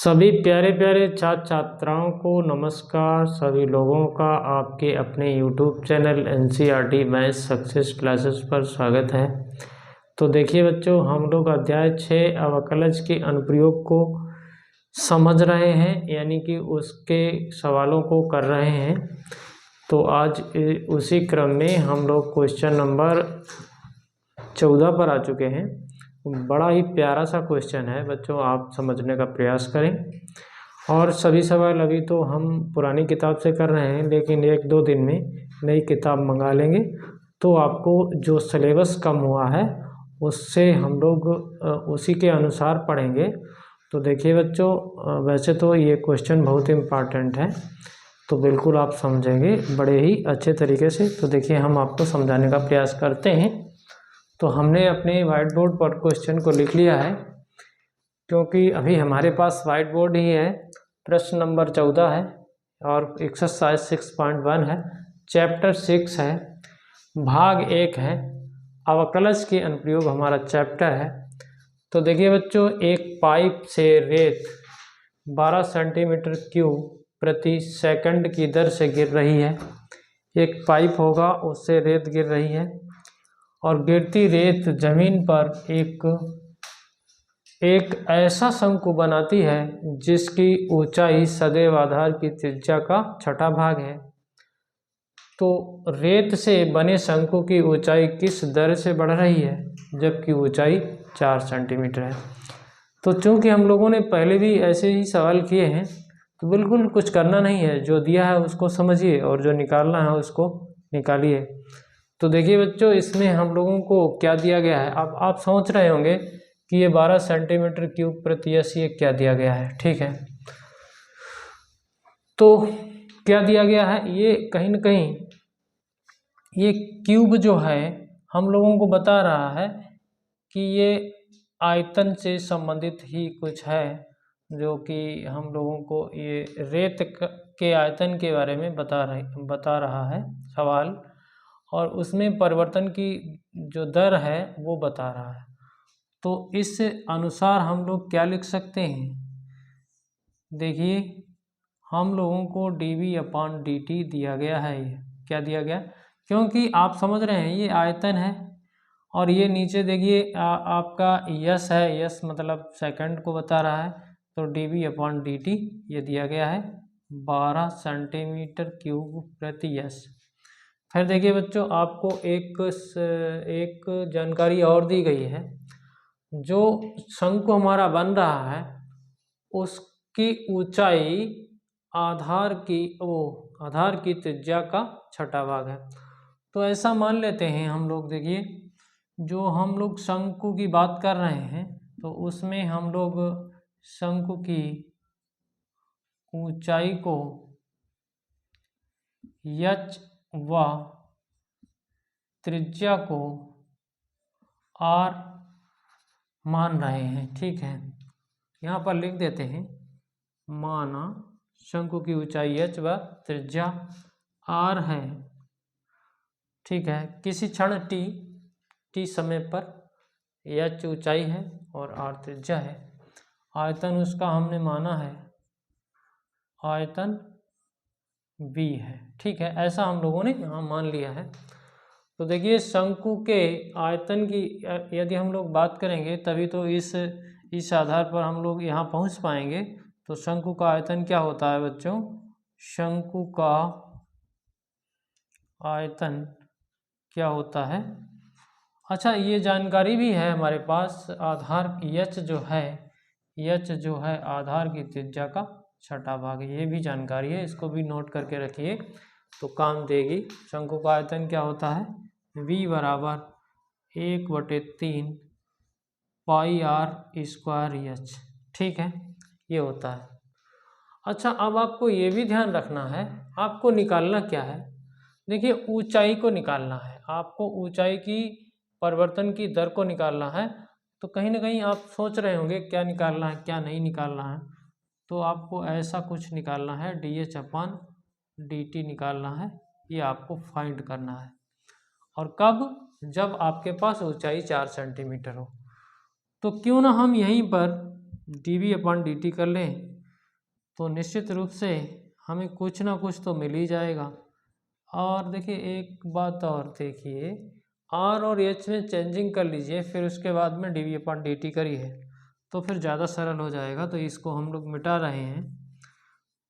सभी प्यारे प्यारे छात्र छात्राओं को नमस्कार। सभी लोगों का आपके अपने YouTube channel NCERT maths success classes पर स्वागत है। तो देखिए बच्चों, हम लोग अध्याय 6 अवकलज के अनुप्रयोग को समझ रहे हैं, यानी कि उसके सवालों को कर रहे हैं। तो आज उसी क्रम में हम लोग क्वेश्चन नंबर 14 पर आ चुके हैं। बड़ा ही प्यारा सा क्वेश्चन है बच्चों, आप समझने का प्रयास करें। और सभी सवाल अभी तो हम पुरानी किताब से कर रहे हैं, लेकिन 1-2 दिन में नई किताब मंगा लेंगे तो आपको जो सिलेबस कम हुआ है उससे हम लोग उसी के अनुसार पढ़ेंगे। तो देखिए बच्चों, वैसे तो ये क्वेश्चन बहुत इम्पॉर्टेंट है, तो बिल्कुल आप समझेंगे बड़े ही अच्छे तरीके से। तो देखिए, हम आपको समझाने का प्रयास करते हैं। तो हमने अपने वाइट बोर्ड पर क्वेश्चन को लिख लिया है, क्योंकि अभी हमारे पास वाइट बोर्ड ही है। प्रश्न नंबर 14 है और एक्सरसाइज 6.1 है, चैप्टर 6 है, भाग 1 है, अवकलज के अनुप्रयोग हमारा चैप्टर है। तो देखिए बच्चों, एक पाइप से रेत 12 सेंटीमीटर क्यूब प्रति सेकंड की दर से गिर रही है। एक पाइप होगा, उससे रेत गिर रही है और गिरती रेत जमीन पर एक ऐसा शंकु बनाती है जिसकी ऊंचाई सदैव आधार की त्रिज्या का छठा भाग है। तो रेत से बने शंकु की ऊंचाई किस दर से बढ़ रही है, जबकि ऊंचाई 4 सेंटीमीटर है। तो चूंकि हम लोगों ने पहले भी ऐसे ही सवाल किए हैं, तो बिल्कुल कुछ करना नहीं है, जो दिया है उसको समझिए और जो निकालना है उसको निकालिए। तो देखिए बच्चों, इसमें हम लोगों को क्या दिया गया है। अब आप सोच रहे होंगे कि ये 12 सेंटीमीटर क्यूब प्रति एस ये क्या दिया गया है। ठीक है, तो क्या दिया गया है, ये कहीं ना कहीं ये क्यूब जो है हम लोगों को बता रहा है कि ये आयतन से संबंधित ही कुछ है, जो कि हम लोगों को ये रेत के आयतन के बारे में बता रहा है सवाल, और उसमें परिवर्तन की जो दर है वो बता रहा है। तो इस अनुसार हम लोग क्या लिख सकते हैं, देखिए हम लोगों को dV/dt दिया गया है। ये क्या दिया गया, क्योंकि आप समझ रहे हैं ये आयतन है और ये नीचे देखिए आपका यस है, यस मतलब सेकंड को बता रहा है। तो dV/dt ये दिया गया है 12 सेंटीमीटर क्यूब प्रति यस। फिर देखिए बच्चों, आपको एक जानकारी और दी गई है। जो शंकु हमारा बन रहा है उसकी ऊंचाई आधार की त्रिज्या का छठा भाग है। तो ऐसा मान लेते हैं हम लोग, देखिए जो हम लोग शंकु की बात कर रहे हैं, तो उसमें हम लोग शंकु की ऊंचाई को h व त्रिज्या को r मान रहे हैं। ठीक है, यहाँ पर लिख देते हैं, माना शंकु की ऊंचाई h व त्रिज्या r है। ठीक है, किसी क्षण t समय पर h ऊंचाई है और r त्रिज्या है। आयतन उसका हमने माना है आयतन v है। ठीक है, ऐसा हम लोगों ने यहाँ मान लिया है। तो देखिए, शंकु के आयतन की यदि हम लोग बात करेंगे तभी तो इस आधार पर हम लोग यहाँ पहुँच पाएंगे। तो शंकु का आयतन क्या होता है बच्चों, शंकु का आयतन क्या होता है। अच्छा, ये जानकारी भी है हमारे पास, आधार h जो है आधार की त्रिज्या का छठा भाग, ये भी जानकारी है, इसको भी नोट करके रखिए तो काम देगी। शंकु का आयतन क्या होता है, v = 1/3 πr²h। ठीक है, ये होता है। अच्छा, अब आपको ये भी ध्यान रखना है, आपको निकालना क्या है। देखिए, ऊंचाई को निकालना है आपको, ऊंचाई की परिवर्तन की दर को निकालना है। तो कहीं ना कहीं आप सोच रहे होंगे क्या निकालना है क्या नहीं निकालना है। तो आपको ऐसा कुछ निकालना है, dH/dt निकालना है, ये आपको फाइंड करना है। और कब, जब आपके पास ऊंचाई 4 सेंटीमीटर हो। तो क्यों ना हम यहीं पर dV/dt कर लें तो निश्चित रूप से हमें कुछ ना कुछ तो मिल ही जाएगा। और देखिए एक बात और देखिए, आर और एच में चेंजिंग कर लीजिए, फिर उसके बाद में dv/dt करिए तो फिर ज़्यादा सरल हो जाएगा। तो इसको हम लोग मिटा रहे हैं।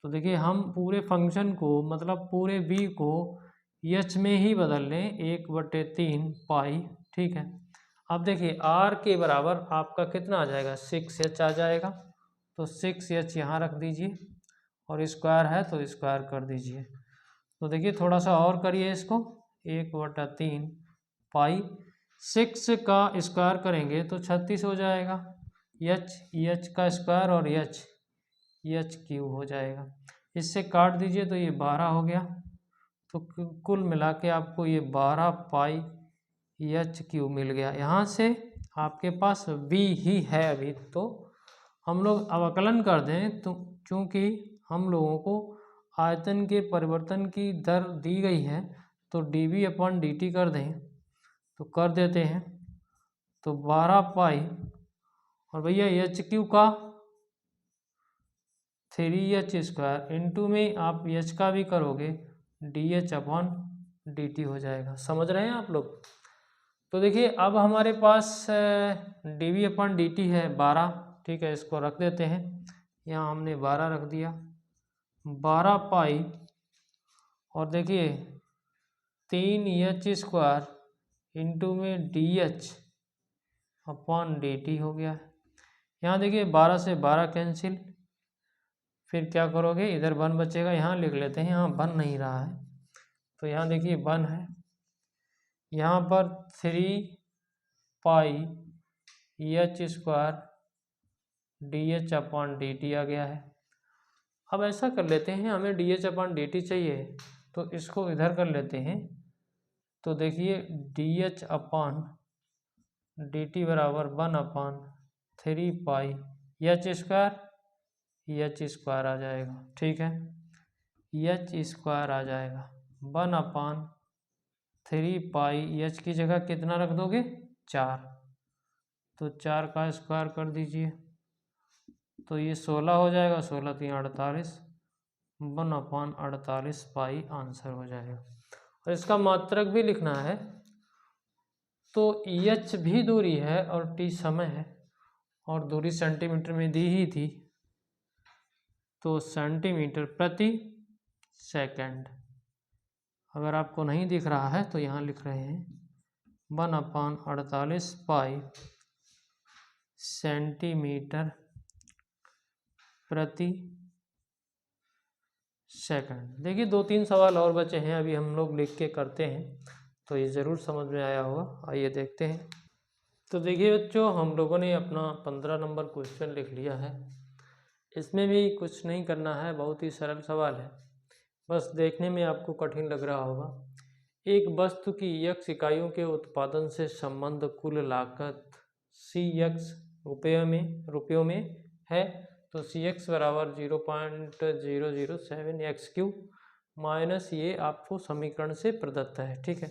तो देखिए हम पूरे फंक्शन को मतलब पूरे v को एच में ही बदल लें, 1/3 पाई। ठीक है, अब देखिए r के बराबर आपका कितना आ जाएगा, 6h आ जाएगा। तो 6h यहाँ रख दीजिए और स्क्वायर है तो स्क्वायर कर दीजिए। तो देखिए थोड़ा सा और करिए इसको, 1/3 पाई 6 का स्क्वायर करेंगे तो 36 हो जाएगा। एच का स्क्वायर और एच क्यूब हो जाएगा। इससे काट दीजिए तो ये 12 हो गया। तो कुल मिला के आपको ये 12 पाई एच क्यूब मिल गया। यहाँ से आपके पास v ही है अभी, तो हम लोग अवकलन कर दें तो चूँकि हम लोगों को आयतन के परिवर्तन की दर दी गई है तो dv/dt कर दें, तो कर देते हैं। तो 12 पाई और भैया एच क्यू का 3h² इंटू में आप एच का भी करोगे dh/dt हो जाएगा। समझ रहे हैं आप लोग? तो देखिए अब हमारे पास dv/dt है 12। ठीक है, इसको रख देते हैं, यहाँ हमने 12 रख दिया। 12 पाई और देखिए 3h² इंटू में dh/dt हो गया। यहाँ देखिए 12 से 12 कैंसिल, फिर क्या करोगे, इधर 1 बचेगा, यहाँ लिख लेते हैं, यहाँ 1 नहीं रहा है तो यहाँ देखिए 1 है। यहाँ पर 3 पाई h² dh/dt आ गया है। अब ऐसा कर लेते हैं, हमें dh/dt चाहिए तो इसको इधर कर लेते हैं। तो देखिए dh/dt बराबर 1/3 पाई h² आ जाएगा। ठीक है, h² आ जाएगा 1/3 पाई। h की जगह कितना रख दोगे, 4, तो 4 का स्क्वायर कर दीजिए तो ये 16 हो जाएगा। 16 3 48, 1/48 पाई आंसर हो जाएगा। और इसका मात्रक भी लिखना है। तो h भी दूरी है और t समय है और दूरी सेंटीमीटर में दी ही थी, तो सेंटीमीटर प्रति सेकंड। अगर आपको नहीं दिख रहा है तो यहाँ लिख रहे हैं 1/48 पाई सेंटीमीटर प्रति सेकंड। देखिए 2-3 सवाल और बचे हैं, अभी हम लोग लिख के करते हैं तो ये ज़रूर समझ में आया होगा। आइए देखते हैं। तो देखिए बच्चों, हम लोगों ने अपना 15 नंबर क्वेश्चन लिख लिया है। इसमें भी कुछ नहीं करना है, बहुत ही सरल सवाल है, बस देखने में आपको कठिन लग रहा होगा। एक वस्तु की x इकाइयों के उत्पादन से संबंध कुल लागत cx रुपयों में है, तो cx बराबर 0.007x³ माइनस ये आपको समीकरण से प्रदत्त है। ठीक है,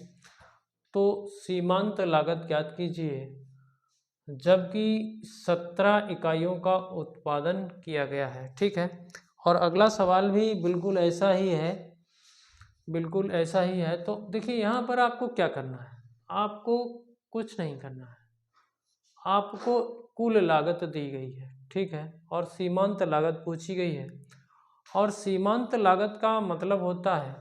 तो सीमांत लागत ज्ञात कीजिए जबकि 17 इकाइयों का उत्पादन किया गया है। ठीक है, और अगला सवाल भी बिल्कुल ऐसा ही है, बिल्कुल ऐसा ही है। तो देखिए यहाँ पर आपको क्या करना है, आपको कुछ नहीं करना है, आपको कुल लागत दी गई है। ठीक है, और सीमांत लागत पूछी गई है। और सीमांत लागत का मतलब होता है,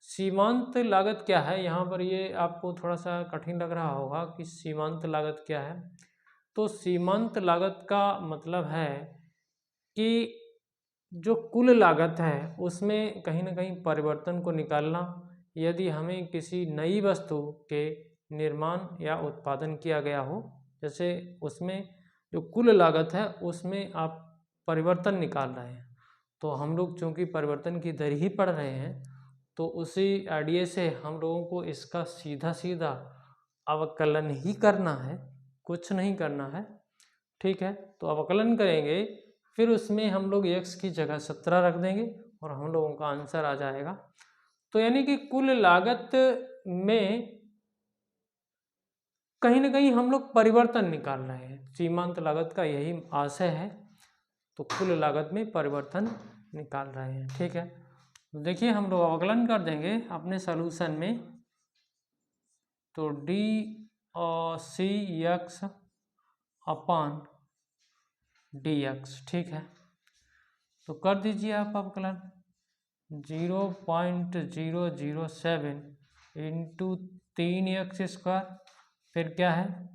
सीमांत लागत क्या है, यहाँ पर ये आपको थोड़ा सा कठिन लग रहा होगा कि सीमांत लागत क्या है। तो सीमांत लागत का मतलब है कि जो कुल लागत है उसमें कहीं ना कहीं परिवर्तन को निकालना। यदि हमें किसी नई वस्तु के निर्माण या उत्पादन किया गया हो, जैसे उसमें जो कुल लागत है उसमें आप परिवर्तन निकाल रहे हैं, तो हम लोग चूँकि परिवर्तन की दर ही पढ़ रहे हैं तो उसी आइडिया से हम लोगों को इसका सीधा सीधा अवकलन ही करना है, कुछ नहीं करना है। ठीक है, तो अवकलन करेंगे, फिर उसमें हम लोग x की जगह 17 रख देंगे और हम लोगों का आंसर आ जाएगा। तो यानी कि कुल लागत में कहीं ना कहीं हम लोग परिवर्तन निकाल रहे हैं, सीमांत लागत का यही आशय है। तो कुल लागत में परिवर्तन निकाल रहे हैं। ठीक है, तो देखिए हम लोग अवकलन कर देंगे अपने सॉल्यूशन में, तो डी और सी एक्स अपान डी एक्स। ठीक है, तो कर दीजिए आप अवकलन। 0.007 इंटू 3x², फिर क्या है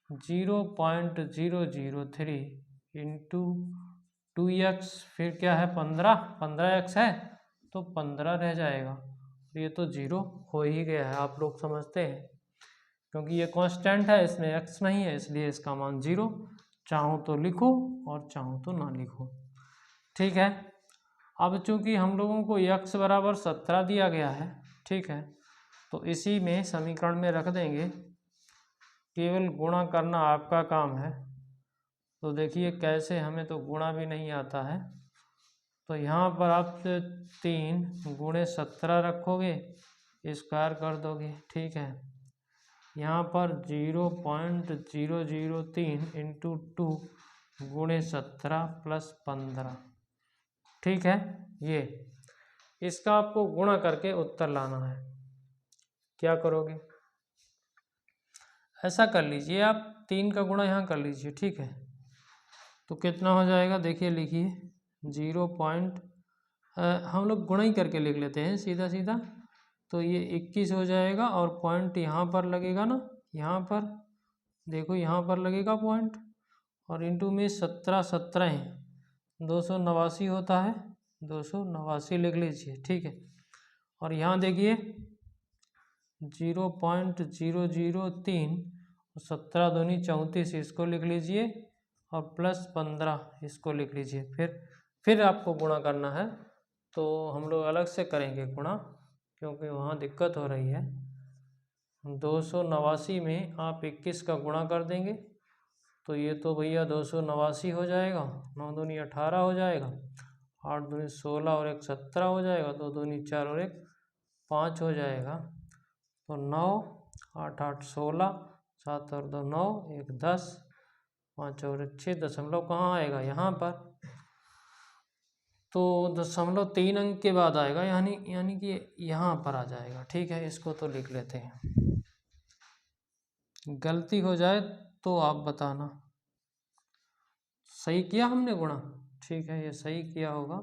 0.003 इंटू 2x, फिर क्या है 15x है तो 15 रह जाएगा। ये तो 0 हो ही गया है, आप लोग समझते हैं, क्योंकि ये कांस्टेंट है, इसमें x नहीं है, इसलिए इसका मान 0। चाहो तो लिखो और चाहो तो ना लिखो। ठीक है, अब चूंकि हम लोगों को x बराबर 17 दिया गया है, ठीक है, तो इसी में समीकरण में रख देंगे, केवल गुणा करना आपका काम है। तो देखिए कैसे, हमें तो गुणा भी नहीं आता है, तो यहाँ पर आप 3 गुणे 17 रखोगे, स्क्वायर कर दोगे। ठीक है, यहाँ पर 0.003 इंटू 2 गुणे 17 प्लस 15। ठीक है, ये इसका आपको गुणा करके उत्तर लाना है। क्या करोगे, ऐसा कर लीजिए आप, 3 का गुणा यहाँ कर लीजिए। ठीक है, तो कितना हो जाएगा, देखिए लिखिए 0. हम लोग गुणा ही करके लिख लेते हैं सीधा सीधा, तो ये 21 हो जाएगा, और पॉइंट यहाँ पर लगेगा ना, यहाँ पर देखो, यहाँ पर लगेगा पॉइंट, और इंटू में 17 है, 289 होता है, 289 लिख लीजिए। ठीक है, और यहाँ देखिए 0.003 और 17 दूनी 34, इसको लिख लीजिए, और प्लस 15 इसको लिख लीजिए। फिर आपको गुणा करना है, तो हम लोग अलग से करेंगे गुणा, क्योंकि वहाँ दिक्कत हो रही है। 289 में आप 21 का गुणा कर देंगे, तो ये तो भैया 289 हो जाएगा, 9 दूनी 18 हो जाएगा, 8 दूनी 16 और 1 17 हो जाएगा, 2 दूनी 4 और 1 5 हो जाएगा, तो 9 8 8 16, 7 और 2 9, 1 10, 5 और 1 6, दशमलव कहाँ आएगा यहाँ पर, तो 0.3 अंक के बाद आएगा, यानी कि यहाँ पर आ जाएगा। ठीक है, इसको तो लिख लेते हैं, गलती हो जाए तो आप बताना। सही किया हमने गुणा, ठीक है, ये सही किया होगा।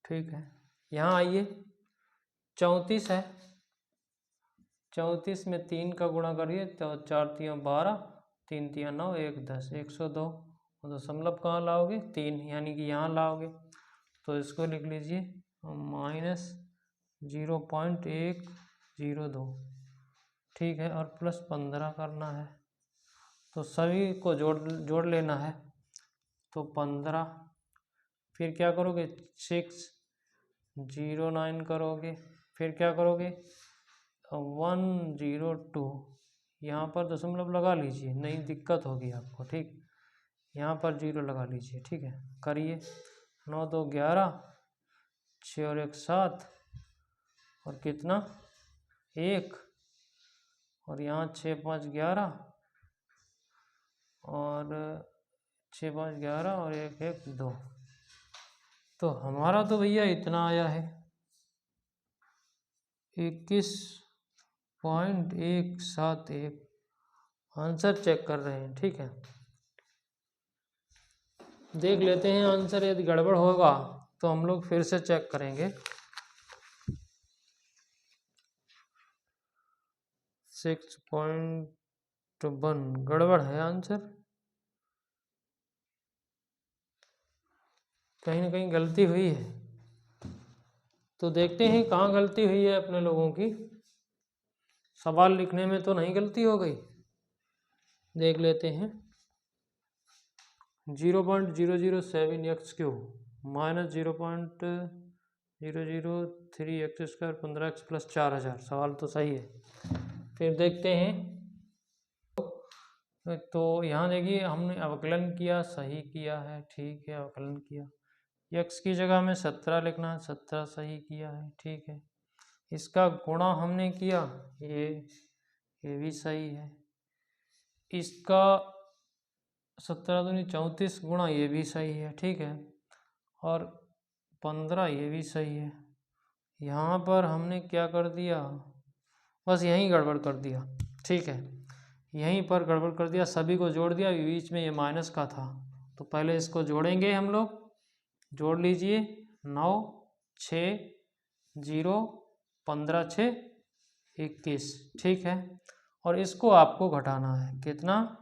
ठीक है, यहाँ आइए, 34 है, 34 में 3 का गुणा करिए, तो 4 3 12, 3 3 9, 1 10, 102, दशमलव कहाँ लाओगे, 3, यानी कि यहाँ लाओगे, तो इसको लिख लीजिए -0.102। ठीक है, और प्लस 15 करना है, तो सभी को जोड़ लेना है, तो 15, फिर क्या करोगे 609 करोगे, फिर क्या करोगे 102, यहाँ पर दशमलव लगा लीजिए, नहीं दिक्कत होगी आपको। ठीक, यहाँ पर 0 लगा लीजिए। ठीक है, करिए, 9 2 11, 6 और 1 7, और कितना 1, और यहाँ 6 5 11, और 6 5 11 और 1 1 2, तो हमारा तो भैया इतना आया है 21.171। आंसर चेक कर रहे हैं। ठीक है, देख लेते हैं आंसर, यदि गड़बड़ होगा तो हम लोग फिर से चेक करेंगे। 6.1 गड़बड़ है आंसर, कहीं ना कहीं गलती हुई है, तो देखते हैं कहाँ गलती हुई है अपने लोगों की। सवाल लिखने में तो नहीं गलती हो गई, देख लेते हैं। 0.007x³ minus 0.003x² 15x plus 4000, सवाल तो सही है। फिर देखते हैं, तो यहाँ देखिए हमने अवकलन किया, सही किया है, ठीक है, अवकलन किया, x की जगह में 17 लिखना है, 17 सही किया है। ठीक है, इसका गुणा हमने किया, ये भी सही है, इसका 17 दूनी 34 गुणा, ये भी सही है। ठीक है, और 15, ये भी सही है। यहाँ पर हमने क्या कर दिया, बस यहीं गड़बड़ कर दिया, ठीक है, यहीं पर गड़बड़ कर दिया, सभी को जोड़ दिया, बीच में ये माइनस का था, तो पहले इसको जोड़ेंगे हम लोग। जोड़ लीजिए, 9 6 0 15 6 21, ठीक है। और इसको आपको घटाना है, कितना,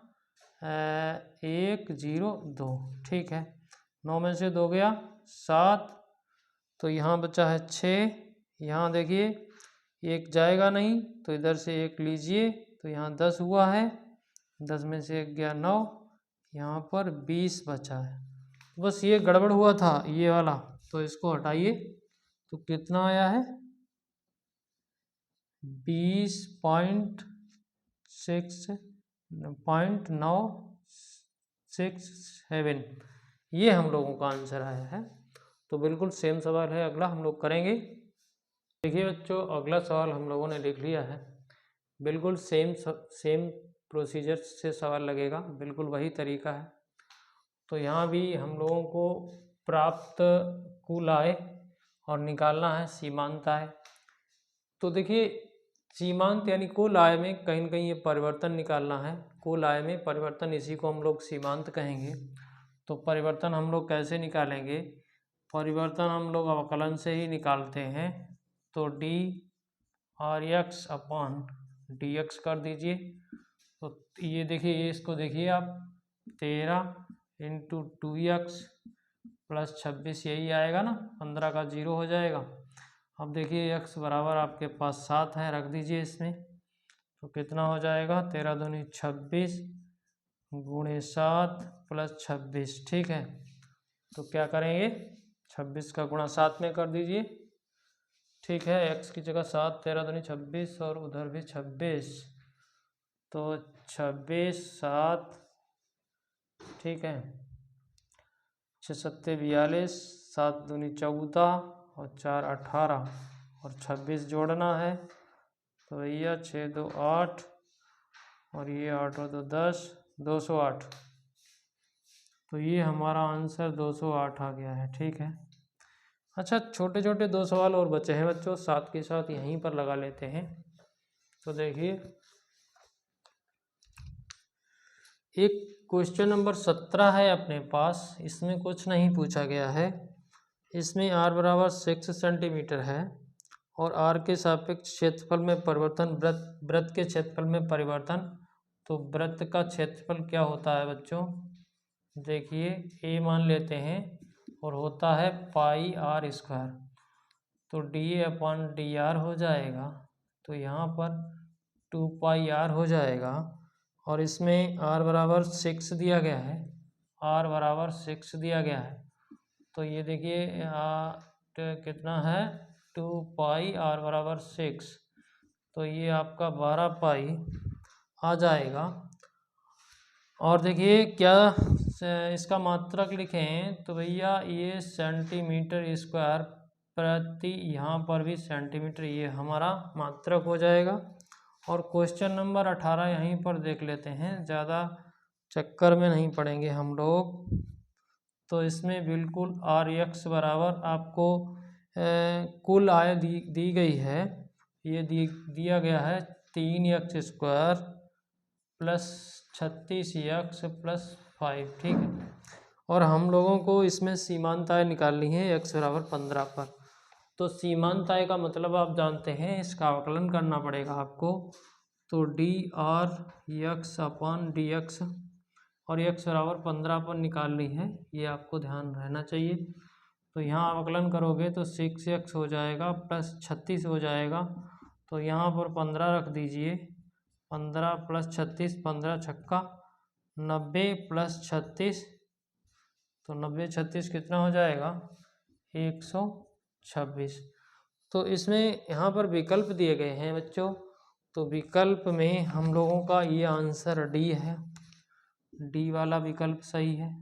1 0 2, ठीक है। 9 में से 2 गया 7, तो यहाँ बचा है 6। यहाँ देखिए एक जाएगा नहीं, तो इधर से एक लीजिए, तो यहाँ 10 हुआ है, 10 में से 1 गया 9, यहाँ पर 20 बचा है। बस ये गड़बड़ हुआ था ये वाला, तो इसको हटाइए, तो कितना आया है, 20.967, ये हम लोगों का आंसर आया है। तो बिल्कुल सेम सवाल है, अगला हम लोग करेंगे। देखिए बच्चों, अगला सवाल हम लोगों ने लिख लिया है, बिल्कुल सेम प्रोसीजर से सवाल लगेगा, बिल्कुल वही तरीका है। तो यहाँ भी हम लोगों को प्राप्त कुल आय और निकालना है सीमांत आय। तो देखिए सीमांत यानी कुल आय में कहीं न कहीं ये परिवर्तन निकालना है, कुल आय में परिवर्तन, इसी को हम लोग सीमांत कहेंगे। तो परिवर्तन हम लोग कैसे निकालेंगे, परिवर्तन हम लोग अवकलन से ही निकालते हैं। तो D R x upon D x कर दीजिए। तो ये देखिए, ये इसको देखिए आप, 13 इंटू 2x प्लस 26, यही आएगा ना, 15 का 0 हो जाएगा। अब देखिए x बराबर आपके पास 7 है, रख दीजिए इसमें, तो कितना हो जाएगा, 13 दूनी 26 गुणे 7 प्लस 26, ठीक है। तो क्या करेंगे, 26 का गुणा 7 में कर दीजिए, ठीक है। x की जगह 7, 13 दूनी 26 और उधर भी 26, तो 26 7, ठीक है, 6 7 42, 7 दूनी 14 और 4 18 और 26 जोड़ना है, तो भैया 6 2 8 और ये 8 और 2 10, 208। तो ये हमारा आंसर 208 आ गया है, ठीक है। अच्छा, छोटे छोटे 2 सवाल और बचे हैं बच्चों, साथ के साथ यहीं पर लगा लेते हैं। तो देखिए एक क्वेश्चन नंबर 17 है अपने पास, इसमें कुछ नहीं पूछा गया है। इसमें r बराबर 6 सेंटीमीटर है और r के सापेक्ष क्षेत्रफल में परिवर्तन, वृत्त के क्षेत्रफल में परिवर्तन। तो वृत्त का क्षेत्रफल क्या होता है बच्चों, देखिए a मान लेते हैं और होता है पाई r स्क्वायर, तो dA अपॉन dr हो जाएगा, तो यहाँ पर 2 पाई r हो जाएगा। और इसमें r बराबर 6 दिया गया है, r बराबर 6 दिया गया है, तो ये देखिए कितना है, 2 पाई r बराबर 6, तो ये आपका 12 पाई आ जाएगा। और देखिए क्या इसका मात्रक लिखें, तो भैया ये सेंटीमीटर स्क्वायर प्रति, यहाँ पर भी सेंटीमीटर, ये हमारा मात्रक हो जाएगा। और क्वेश्चन नंबर 18 यहीं पर देख लेते हैं, ज़्यादा चक्कर में नहीं पड़ेंगे हम लोग। तो इसमें बिल्कुल आर एक्स बराबर आपको कुल आय दी गई है, ये दिया गया है 3x square plus 36x plus 5, ठीक है। और हम लोगों को इसमें सीमांत आय निकालनी है x बराबर 15 पर। तो सीमांत आय का मतलब आप जानते हैं, इसका अवकलन करना पड़ेगा आपको। तो D R x upon D x, और x बराबर 15 पर निकालनी है, ये आपको ध्यान रहना चाहिए। तो यहाँ अवकलन करोगे तो 6x हो जाएगा प्लस 36 हो जाएगा, तो यहाँ पर 15 रख दीजिए, 15 प्लस 36, 15 छक्का 90 प्लस 36, तो 90 36 कितना हो जाएगा, 126। तो इसमें यहाँ पर विकल्प दिए गए हैं बच्चों, तो विकल्प में हम लोगों का ये आंसर डी है, डी वाला विकल्प सही है।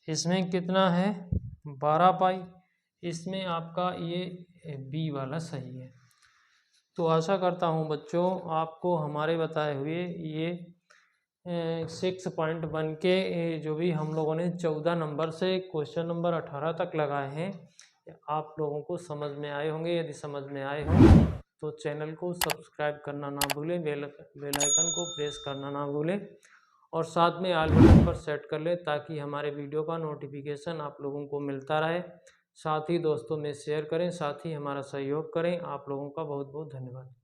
इसमें कितना है, 12 पाई, इसमें आपका ये बी वाला सही है। तो आशा करता हूँ बच्चों आपको हमारे बताए हुए ये 6.1 के जो भी हम लोगों ने 14 नंबर से क्वेश्चन नंबर 18 तक लगाए हैं, आप लोगों को समझ में आए होंगे। यदि समझ में आए हों तो चैनल को सब्सक्राइब करना ना भूलें, बेल आइकन को प्रेस करना ना भूलें और साथ में ऑल बटन पर सेट कर लें ताकि हमारे वीडियो का नोटिफिकेशन आप लोगों को मिलता रहे। साथ ही दोस्तों में शेयर करें, साथ ही हमारा सहयोग करें। आप लोगों का बहुत बहुत धन्यवाद।